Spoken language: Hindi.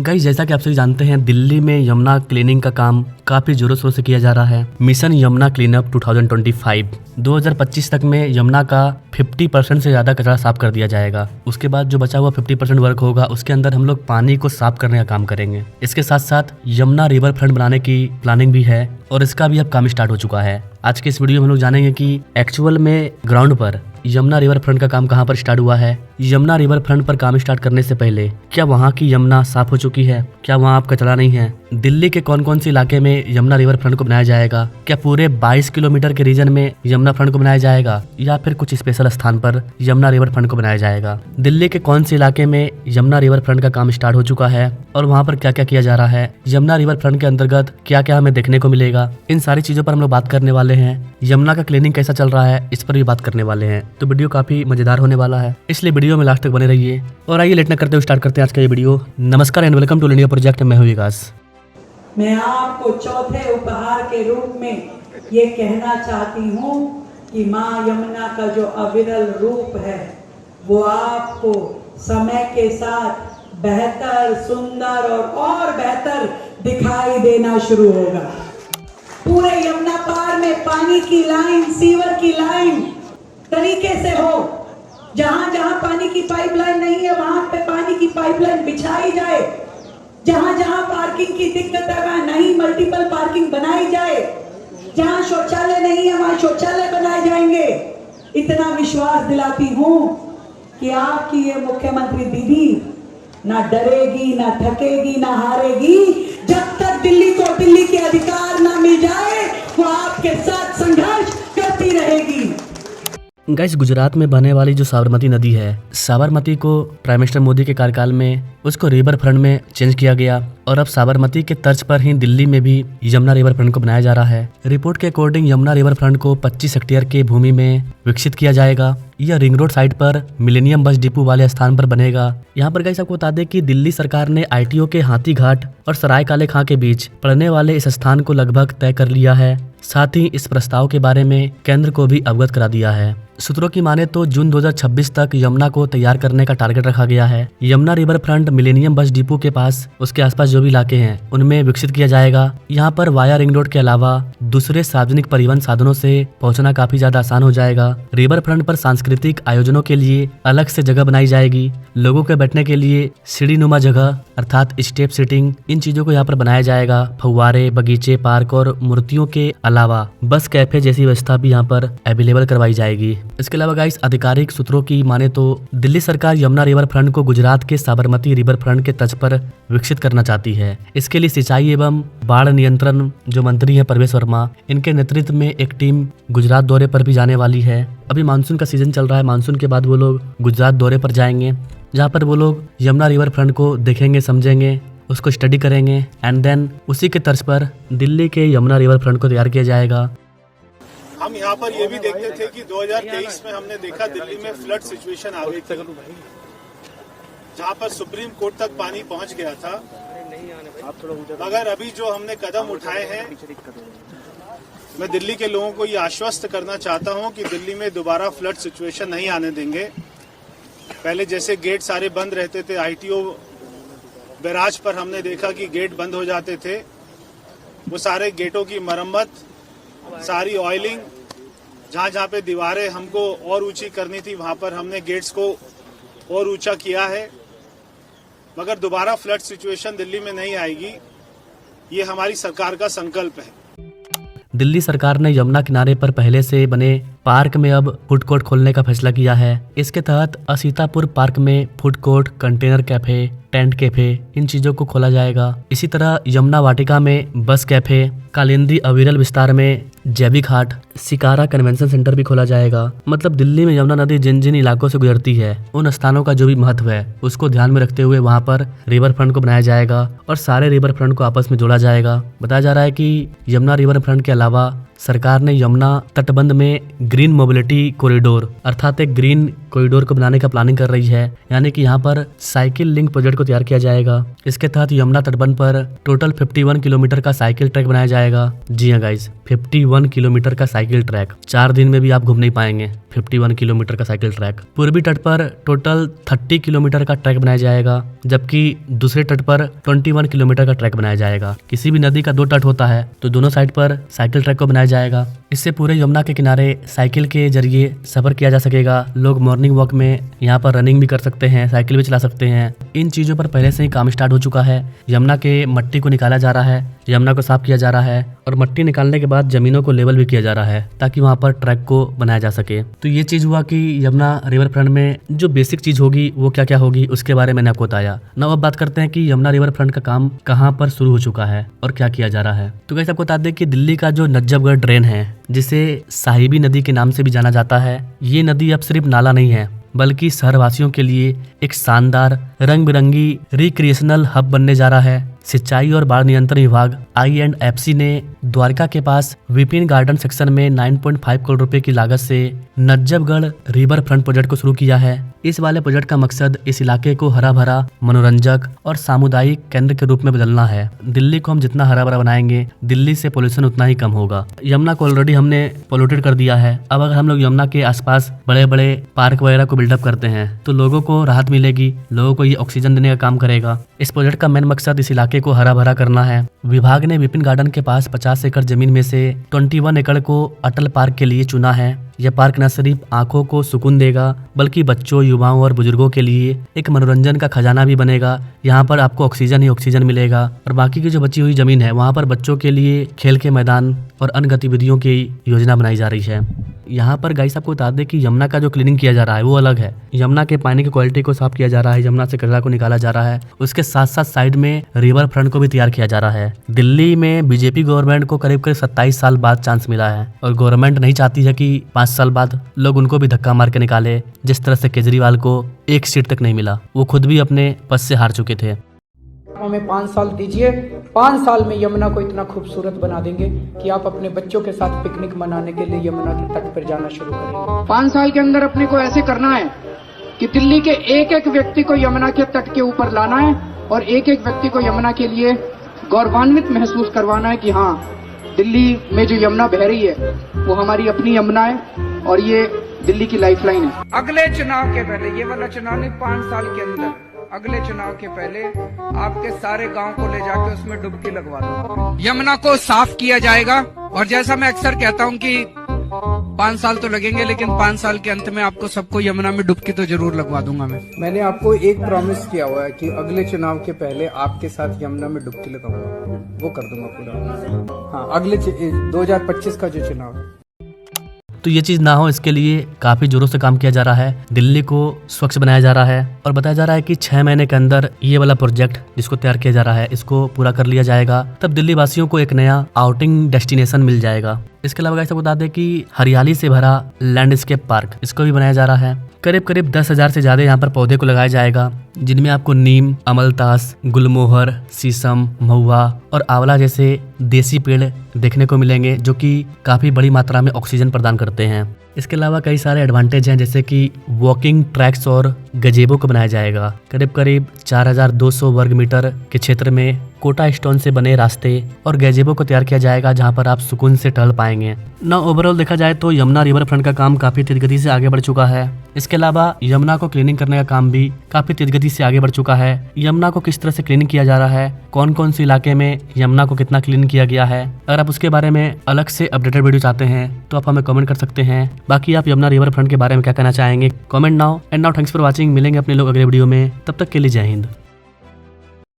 गाइस जैसा कि आप सभी जानते हैं, दिल्ली में यमुना क्लीनिंग का काम काफी जोरों शोरों से किया जा रहा है। मिशन यमुना क्लीनअप 2025 तक में यमुना का 50% से ज्यादा कचरा साफ कर दिया जाएगा। उसके बाद जो बचा हुआ 50% वर्क होगा, उसके अंदर हम लोग पानी को साफ करने का काम करेंगे। इसके साथ साथ यमुना रिवर फ्रंट बनाने की प्लानिंग भी है और इसका भी अब काम स्टार्ट हो चुका है। आज के इस वीडियो में हम लोग जानेंगे कि एक्चुअल में ग्राउंड पर यमुना रिवर फ्रंट का काम कहां पर स्टार्ट हुआ है। यमुना रिवर फ्रंट पर काम स्टार्ट करने से पहले क्या वहां की यमुना साफ हो चुकी है, क्या वहां अब कचरा नहीं है, दिल्ली के कौन कौन से इलाके में यमुना रिवर फ्रंट को बनाया जाएगा, क्या पूरे 22 किलोमीटर के रीजन में यमुना फ्रंट को बनाया जाएगा या फिर कुछ स्पेशल स्थान पर यमुना रिवर फ्रंट को बनाया जाएगा, दिल्ली के कौन से इलाके में यमुना रिवर फ्रंट का काम स्टार्ट हो चुका है और वहाँ पर क्या क्या किया जा रहा है, यमुना रिवर फ्रंट के अंतर्गत क्या क्या हमें देखने को मिलेगा, इन सारी चीजों पर हम लोग बात करने वाले हैं। यमुना का क्लीनिंग कैसा चल रहा है, इस पर भी बात करने वाले हैं। तो वीडियो काफी मजेदार होने वाला है, इसलिए वीडियो में लास्ट तक बने रहिए। और आइए लेट न करते हुए स्टार्ट करते हैं आज का ये वीडियो। नमस्कार and welcome to India project. मैं हूं विकास। मैं आपको चौथे उपहार के रूप में ये कहना चाहती हूँ कि माँ यमुना का जो अविरल रूप है वो आपको समय के साथ बेहतर, सुंदर और बेहतर दिखाई देना शुरू होगा। पूरे यमुना पार में पानी की लाइन, सीवर की लाइन तरीके से हो। जहां जहां पानी की पाइपलाइन नहीं है वहां पे पानी की पाइपलाइन बिछाई जाए। जहां जहां पार्किंग की दिक्कत है वहां नहीं, मल्टीपल पार्किंग बनाई जाए। जहां शौचालय नहीं है वहां शौचालय बनाए जाएंगे। इतना विश्वास दिलाती हूं कि आपकी ये मुख्यमंत्री दीदी ना डरेगी, ना थकेगी, ना हारेगी। जब तक दिल्ली को दिल्ली के अधिकार ना मिल जाए वो आपके साथ संघर्ष करती रहेगी। गाइस गुजरात में बहने वाली जो साबरमती नदी है, साबरमती को प्राइम मिनिस्टर मोदी के कार्यकाल में उसको रिवर फ्रंट में चेंज किया गया और अब साबरमती के तर्ज पर ही दिल्ली में भी यमुना रिवर फ्रंट को बनाया जा रहा है। रिपोर्ट के अकॉर्डिंग यमुना रिवर फ्रंट को 25 हेक्टेयर के भूमि में विकसित किया जाएगा। यह रिंग रोड साइड पर मिलेनियम बस डिपो वाले स्थान पर बनेगा। यहाँ पर गाइस आपको बता दें कि दिल्ली सरकार ने ITO के हाथी घाट और सराय काले खां के बीच पड़ने वाले इस स्थान को लगभग तय कर लिया है। साथ ही इस प्रस्ताव के बारे में केंद्र को भी अवगत करा दिया है। सूत्रों की माने तो जून 2026 तक यमुना को तैयार करने का टारगेट रखा गया है। Yamuna river front millennium bus depot के पास, उसके आसपास जो भी इलाके हैं उनमें विकसित किया जाएगा। यहाँ पर वाया रिंग रोड के अलावा दूसरे सार्वजनिक परिवहन साधनों से पहुंचना काफी ज्यादा आसान हो जाएगा। रिवर फ्रंट पर सांस्कृतिक आयोजनों के लिए अलग से जगह बनाई जाएगी। लोगों के बैठने के लिए सीढ़ीनुमा जगह अर्थात स्टेप सीटिंग, इन चीजों को यहाँ पर बनाया जाएगा। फव्वारे, बगीचे, पार्क और मूर्तियों के अलावा बस कैफे जैसी व्यवस्था भी यहाँ पर अवेलेबल करवाई जाएगी। इसके अलावा गाइस आधिकारिक सूत्रों की माने तो दिल्ली सरकार यमुना रिवर फ्रंट को गुजरात के साबरमती रिवर फ्रंट के तर्ज पर विकसित करना चाहती है। इसके लिए सिंचाई एवं बाढ़ नियंत्रण जो मंत्री है परवेश वर्मा, इनके नेतृत्व में एक टीम गुजरात दौरे पर भी जाने वाली है। अभी मानसून का सीजन चल रहा है, मानसून के बाद वो लोग गुजरात दौरे पर जाएंगे, जहाँ पर वो लोग यमुना रिवर फ्रंट को देखेंगे, समझेंगे, उसको स्टडी करेंगे एंड देन उसी के तर्ज पर दिल्ली के यमुना रिवर फ्रंट को तैयार किया जाएगा। हम यहाँ पर ये भी देखते थे कि 2023 में हमने देखा दिल्ली में फ्लड सिचुएशन आ गई थी, जहाँ पर सुप्रीम कोर्ट तक पानी पहुँच गया था। मगर अभी जो हमने कदम उठाए हैं, मैं दिल्ली के लोगों को ये आश्वस्त करना चाहता हूँ कि दिल्ली में दोबारा फ्लड सिचुएशन नहीं आने देंगे। पहले जैसे गेट सारे बंद रहते थे, ITO बैराज पर हमने देखा कि गेट बंद हो जाते थे। वो सारे गेटों की मरम्मत, सारी ऑयलिंग, जहाँ जहाँ पे दीवारें हमको और ऊंची करनी थी वहाँ पर हमने गेट्स को और ऊंचा किया है। मगर दोबारा फ्लड सिचुएशन दिल्ली में नहीं आएगी, ये हमारी सरकार का संकल्प है। दिल्ली सरकार ने यमुना किनारे पर पहले से बने पार्क में अब फूड कोर्ट खोलने का फैसला किया है। इसके तहत असीतापुर पार्क में food court, container cafe, tent cafe, इन चीजों को खोला जाएगा। इसी तरह यमुना वाटिका में बस कैफे, कालिंदी अविरल विस्तार में जैविक हाट, सिकारा कन्वेंशन सेंटर भी खोला जाएगा। मतलब दिल्ली में यमुना नदी जिन जिन इलाकों से गुजरती है उन स्थानों का जो भी महत्व है उसको ध्यान में रखते हुए वहाँ पर रिवर फ्रंट को बनाया जाएगा और सारे रिवर फ्रंट को आपस में जोड़ा जाएगा। बताया जा रहा है कि यमुना रिवर फ्रंट के अलावा सरकार ने यमुना तटबंध में ग्रीन मोबिलिटी कॉरिडोर अर्थात एक ग्रीन कॉरिडोर को बनाने का प्लानिंग कर रही है, यानी कि यहाँ पर साइकिल लिंक प्रोजेक्ट को तैयार किया जाएगा। इसके तहत यमुना तटबंध पर टोटल 51 किलोमीटर का साइकिल ट्रैक बनाया जाएगा। जी हाँ गाइज, 51 किलोमीटर का साइकिल ट्रैक। 4 दिन में भी आप घूम नहीं पाएंगे 51 किलोमीटर का साइकिल ट्रैक। पूर्वी तट पर टोटल 30 किलोमीटर का ट्रैक बनाया जाएगा, जबकि दूसरे तट पर 21 किलोमीटर का ट्रैक बनाया जाएगा। किसी भी नदी का 2 तट होता है तो दोनों साइड पर साइकिल ट्रैक को बनाया जाएगा। इससे पूरे यमुना के किनारे साइकिल के जरिए सफर किया जा सकेगा। लोग मॉर्निंग वॉक में यहाँ पर रनिंग भी कर सकते हैं, साइकिल भी चला सकते हैं। इन चीजों पर पहले से ही काम स्टार्ट हो चुका है। यमुना के मट्टी को निकाला जा रहा है, यमुना को साफ किया जा रहा है और मट्टी निकालने के बाद जमीनों को लेवल भी किया जा रहा है ताकि वहाँ पर ट्रैक को बनाया जा सके। तो ये चीज हुआ कि यमुना रिवर फ्रंट में जो बेसिक चीज होगी वो क्या क्या होगी उसके बारे में मैंने आपको बताया। अब बात करते हैं कि यमुना रिवर फ्रंट का काम कहाँ पर शुरू हो चुका है और क्या किया जा रहा है। तो गाइस आपको बता दें कि दिल्ली का जो नजफगढ़ ड्रेन है, जिसे साहिबी नदी के नाम से भी जाना जाता है, ये नदी अब सिर्फ नाला नहीं है बल्कि शहरवासियों के लिए एक शानदार रंग बिरंगी रिक्रिएशनल हब बनने जा रहा है। सिंचाई और बाढ़ नियंत्रण विभाग INFC ने द्वारका के पास विपिन गार्डन सेक्शन में 9.5 करोड़ रुपए की लागत से नजफगढ़ रिवर फ्रंट प्रोजेक्ट को शुरू किया है। इस वाले प्रोजेक्ट का मकसद इस इलाके को हरा भरा, मनोरंजक और सामुदायिक केंद्र के रूप में बदलना है। दिल्ली को हम जितना हरा भरा बनाएंगे, दिल्ली से पोल्यूशन उतना ही कम होगा। यमुना को ऑलरेडी हमने पोल्यूटेड कर दिया है। अब अगर हम लोग यमुना के आसपास बड़े बड़े पार्क वगैरह को बिल्डअप करते हैं तो लोगों को राहत मिलेगी, लोगों को ये ऑक्सीजन देने का काम करेगा। इस प्रोजेक्ट का मेन मकसद इस इलाके को हरा भरा करना है। विभाग ने विपिन गार्डन के पास 50 एकड़ जमीन में से 21 एकड़ को अटल पार्क के लिए चुना है। यह पार्क न सिर्फ आंखों को सुकून देगा बल्कि बच्चों, युवाओं और बुजुर्गों के लिए एक मनोरंजन का खजाना भी बनेगा। यहाँ पर आपको ऑक्सीजन ही ऑक्सीजन मिलेगा और बाकी की जो बची हुई जमीन है वहाँ पर बच्चों के लिए खेल के मैदान और अन्य गतिविधियों की योजना बनाई जा रही है। यहाँ पर गाइस आपको बता दें कि यमुना का जो क्लीनिंग किया जा रहा है वो अलग है। यमुना के पानी की क्वालिटी को साफ किया जा रहा है, यमुना से कचरा को निकाला जा रहा है। उसके साथ साथ साइड में रिवर फ्रंट को भी तैयार किया जा रहा है। दिल्ली में बीजेपी गवर्नमेंट को करीब 27 साल बाद चांस मिला है और गवर्नमेंट नहीं चाहती है कि 5 साल बाद लोग उनको भी धक्का मार के निकाले। जिस तरह से केजरीवाल को 1 सीट तक नहीं मिला, वो खुद भी अपने पद से हार चुके थे। हमें 5 साल दीजिए, 5 साल में यमुना को इतना खूबसूरत बना देंगे कि आप अपने बच्चों के साथ पिकनिक मनाने के लिए यमुना के तट पर जाना शुरू करेंगे। 5 साल के अंदर अपने को ऐसे करना है कि दिल्ली के एक एक व्यक्ति को यमुना के तट के ऊपर लाना है और एक एक व्यक्ति को यमुना के लिए गौरवान्वित महसूस करवाना है कि हाँ, दिल्ली में जो यमुना बह रही है वो हमारी अपनी यमुना है और ये दिल्ली की लाइफलाइन है। अगले चुनाव के पहले, ये वाला चुनाव नहीं, 5 साल के अंदर अगले चुनाव के पहले आपके सारे गांव को ले जाके उसमें डुबकी लगवा दो। यमुना को साफ किया जाएगा और जैसा मैं अक्सर कहता हूं कि 5 साल तो लगेंगे लेकिन 5 साल के अंत में आपको सबको यमुना में डुबकी तो जरूर लगवा दूंगा। मैंने आपको एक प्रॉमिस किया हुआ है कि अगले चुनाव के पहले आपके साथ यमुना में डुबकी लगाऊंगा, वो कर दूंगा पूरा। हाँ, अगले 2025 का जो चुनाव है। तो ये चीज़ ना हो इसके लिए काफ़ी जोरों से काम किया जा रहा है। दिल्ली को स्वच्छ बनाया जा रहा है और बताया जा रहा है कि 6 महीने के अंदर ये वाला प्रोजेक्ट जिसको तैयार किया जा रहा है इसको पूरा कर लिया जाएगा। तब दिल्ली वासियों को एक नया आउटिंग डेस्टिनेशन मिल जाएगा। इसके अलावा ऐसा बता दें कि हरियाली से भरा लैंडस्केप पार्क इसको भी बनाया जा रहा है। करीब 10,000 से ज्यादा यहाँ पर पौधे को लगाया जाएगा, जिनमें आपको नीम, अमलतास, गुलमोहर, शीशम, महुआ और आंवला जैसे देसी पेड़ देखने को मिलेंगे, जो कि काफी बड़ी मात्रा में ऑक्सीजन प्रदान करते हैं। इसके अलावा कई सारे एडवांटेज हैं, जैसे कि वॉकिंग ट्रैक्स और गजेबो को बनाया जाएगा। करीब 4200 वर्ग मीटर के क्षेत्र में कोटा स्टोन से बने रास्ते और गजेबो को तैयार किया जाएगा, जहां पर आप सुकून से टहल पाएंगे। ना ओवरऑल देखा जाए तो यमुना रिवर फ्रंट का काम काफी तेज गति से आगे बढ़ चुका है। इसके अलावा यमुना को क्लीनिंग करने का काम भी काफी तेज गति से आगे बढ़ चुका है। यमुना को किस तरह से क्लीनिंग किया जा रहा है, कौन कौन से इलाके में यमुना को कितना क्लीन किया गया है, अगर आप उसके बारे में अलग से अपडेटेड वीडियो चाहते हैं तो आप हमें कमेंट कर सकते हैं। बाकी आप यमुना रिवर फ्रंट के बारे में क्या कहना चाहेंगे, comment now. And now thanks for watching. मिलेंगे अपने लोग अगले वीडियो में, तब तक के लिए जय हिंद।